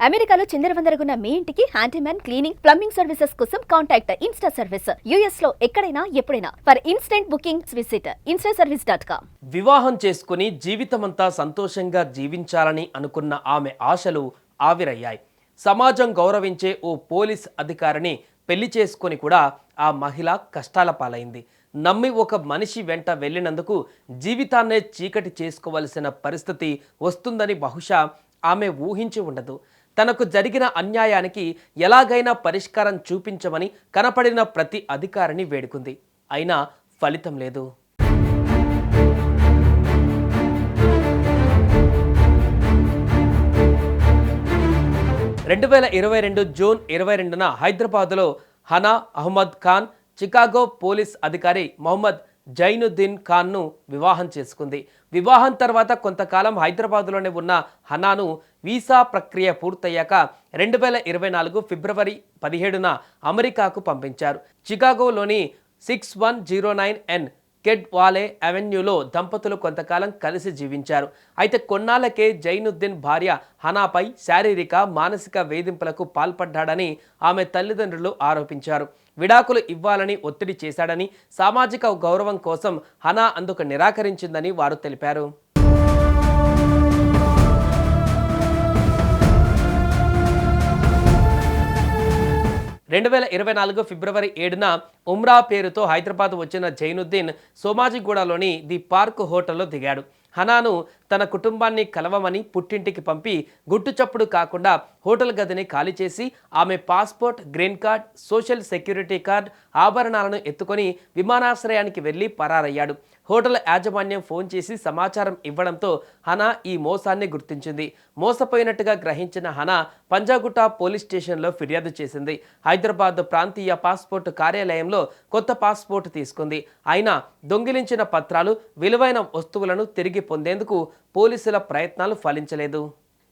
అమెరికాలో చిందరవందరగున్న మీ ఇంటికి handyman cleaning plumbing services కోసం కాంటాక్ట్ ఇన్స్టా సర్వీస్. యుఎస్ లో ఎక్కడైనా ఎప్పుడైనా for instant bookings visit instaservice.com. వివాహం చేసుకుని జీవితమంతా సంతోషంగా జీవించాలని అనుకున్న ఆమె ఆశలు ఆవిరయ్యాయి. సమాజం గౌరవించే ఓ పోలీస్ అధికారిని పెళ్లి చేసుకొని కూడా ఆ మహిళ కష్టాల పాలైంది. నమ్మి ఒక మనిషి వెంట వెళ్ళినందుకు జీవితాన్నే చీకటి చేసుకోవలసిన పరిస్థితి వస్తుందని బహుశా ఆమె ఊహించి ఉండదు. తనకు జరిగిన అన్యాయానికి ఎలాగైనా పరిష్కారం చూపించమని కనపడిన ప్రతి అధికారిని వేడుకుంది. అయినా ఫలితం లేదు. రెండు 2022 జూన్ 22న హైదరాబాద్లో హనా అహ్మద్ ఖాన్ చికాగో పోలీస్ అధికారి మొహమ్మద్ జైనుద్దీన్ ఖాన్ను వివాహం చేసుకుంది. వివాహం తర్వాత కొంతకాలం హైదరాబాద్లోనే ఉన్న హనాను వీసా ప్రక్రియ పూర్తయ్యాక 2024 ఫిబ్రవరి 17న అమెరికాకు పంపించారు. చికాగోలోని 6109 కెడ్ వాలే అవెన్యూలో దంపతులు కొంతకాలం కలిసి జీవించారు. అయితే కొన్నాళ్లకే జైనుద్దీన్ భార్య హనాపై శారీరక మానసిక వేధింపులకు పాల్పడ్డాడని ఆమె తల్లిదండ్రులు ఆరోపించారు. విడాకులు ఇవ్వాలని ఒత్తిడి చేశాడని, సామాజిక గౌరవం కోసం హనా అందుకు నిరాకరించిందని వారు తెలిపారు. రెండు 2024 ఫిబ్రవరి 7న ఉమ్రా పేరుతో హైదరాబాద్ వచ్చిన జైనుద్దీన్ సోమాజిగూడలోని ది పార్క్ హోటల్లో దిగాడు. హనాను తన కుటుంబాన్ని కలవమని పుట్టింటికి పంపి గుట్టుచప్పుడు కాకుండా హోటల్ గదిని ఖాళీ చేసి ఆమె passport, green card, social security card, ఆభరణాలను ఎత్తుకొని విమానాశ్రయానికి వెళ్లి పరారయ్యాడు. హోటల్ యాజమాన్యం ఫోన్ చేసి సమాచారం ఇవ్వడంతో హనా ఈ మోసాన్ని గుర్తించింది. మోసపోయినట్టుగా గ్రహించిన హనా పంజాగుట్ట పోలీస్ స్టేషన్లో ఫిర్యాదు చేసింది. హైదరాబాద్ ప్రాంతీయ పాస్పోర్ట్ కార్యాలయంలో కొత్త పాస్పోర్ట్ తీసుకుంది. అయినా దొంగిలించిన పత్రాలు, విలువైన వస్తువులను తిరిగి పొందేందుకు పోలీసుల ప్రయత్నాలు ఫలించలేదు.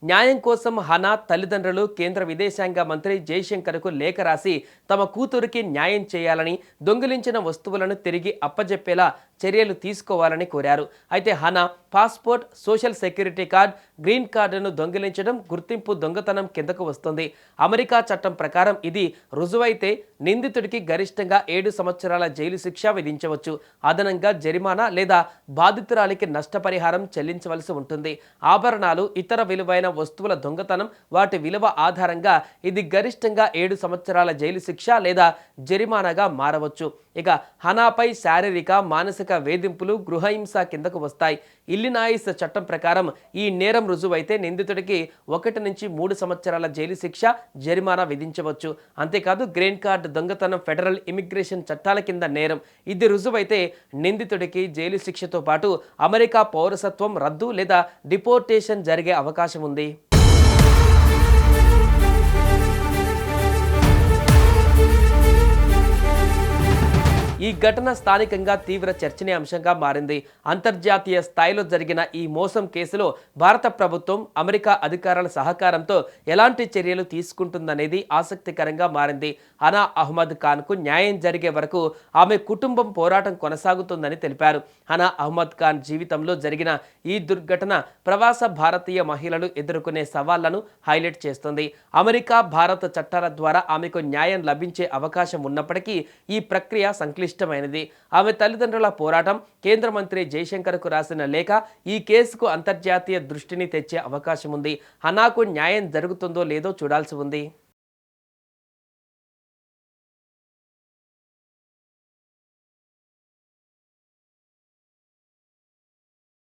న్యాయం కోసం హనా తల్లిదండ్రులు కేంద్ర విదేశాంగ మంత్రి జైశంకర్కు లేఖ రాసి తమ కూతురికి న్యాయం చేయాలని, దొంగిలించిన వస్తువులను తిరిగి అప్పజెప్పేలా చర్యలు తీసుకోవాలని కోరారు. అయితే Hana passport, social security card, green కార్డును దొంగిలించడం గుర్తింపు దొంగతనం కిందకు వస్తుంది. అమెరికా చట్టం ప్రకారం ఇది రుజువైతే నిందితుడికి గరిష్టంగా 7 సంవత్సరాల జైలు శిక్ష విధించవచ్చు. అదనంగా జరిమానా లేదా బాధితురాలికి నష్టపరిహారం చెల్లించవలసి ఉంటుంది. ఆభరణాలు, ఇతర విలువైన వస్తువుల దొంగతనం, వాటి విలువ ఆధారంగా ఇది గరిష్టంగా 7 సంవత్సరాల జైలు శిక్ష లేదా జరిమానాగా మారవచ్చు. ఇక హనాపై శారీరక, మానసిక వేధింపులు, గృహహింస కిందకు వస్తాయి. ఇల్లినాయిస్ చట్టం ప్రకారం ఈ నేరం రుజువైతే నిందితుడికి 1 నుంచి 3 సంవత్సరాల జైలు శిక్ష, జరిమానా విధించవచ్చు. అంతేకాదు గ్రీన్ కార్డు దొంగతనం ఫెడరల్ ఇమిగ్రేషన్ చట్టాల కింద నేరం. ఇది రుజువైతే నిందితుడికి జైలు శిక్షతో పాటు అమెరికా పౌరసత్వం రద్దు లేదా డిపోర్టేషన్ జరిగే అవకాశం ఉంది. ఈ ఘటన స్థానికంగా తీవ్ర చర్చనీయాంశంగా మారింది. అంతర్జాతీయ స్థాయిలో జరిగిన ఈ మోసం కేసులో భారత ప్రభుత్వం, అమెరికా అధికారుల సహకారంతో ఎలాంటి చర్యలు తీసుకుంటుందనేది ఆసక్తికరంగా మారింది. హనా అహ్మద్ ఖాన్కు న్యాయం జరిగే వరకు ఆమె కుటుంబం పోరాటం కొనసాగుతుందని తెలిపారు. హనా అహ్మద్ ఖాన్ జీవితంలో జరిగిన ఈ దుర్ఘటన ప్రవాస భారతీయ మహిళలు ఎదుర్కొనే సవాళ్లను హైలైట్ చేస్తుంది. అమెరికా, భారత చట్టాల ద్వారా ఆమెకు న్యాయం లభించే అవకాశం ఉన్నప్పటికీ ఈ ప్రక్రియ సంక్లిష్టమైనది. ఆమె తల్లిదండ్రుల పోరాటం, కేంద్ర మంత్రి జైశంకర్కు రాసిన లేఖ ఈ కేసుకు అంతర్జాతీయ దృష్టిని తెచ్చే అవకాశం ఉంది. హనాకు న్యాయం జరుగుతుందో లేదో చూడాల్సి ఉంది.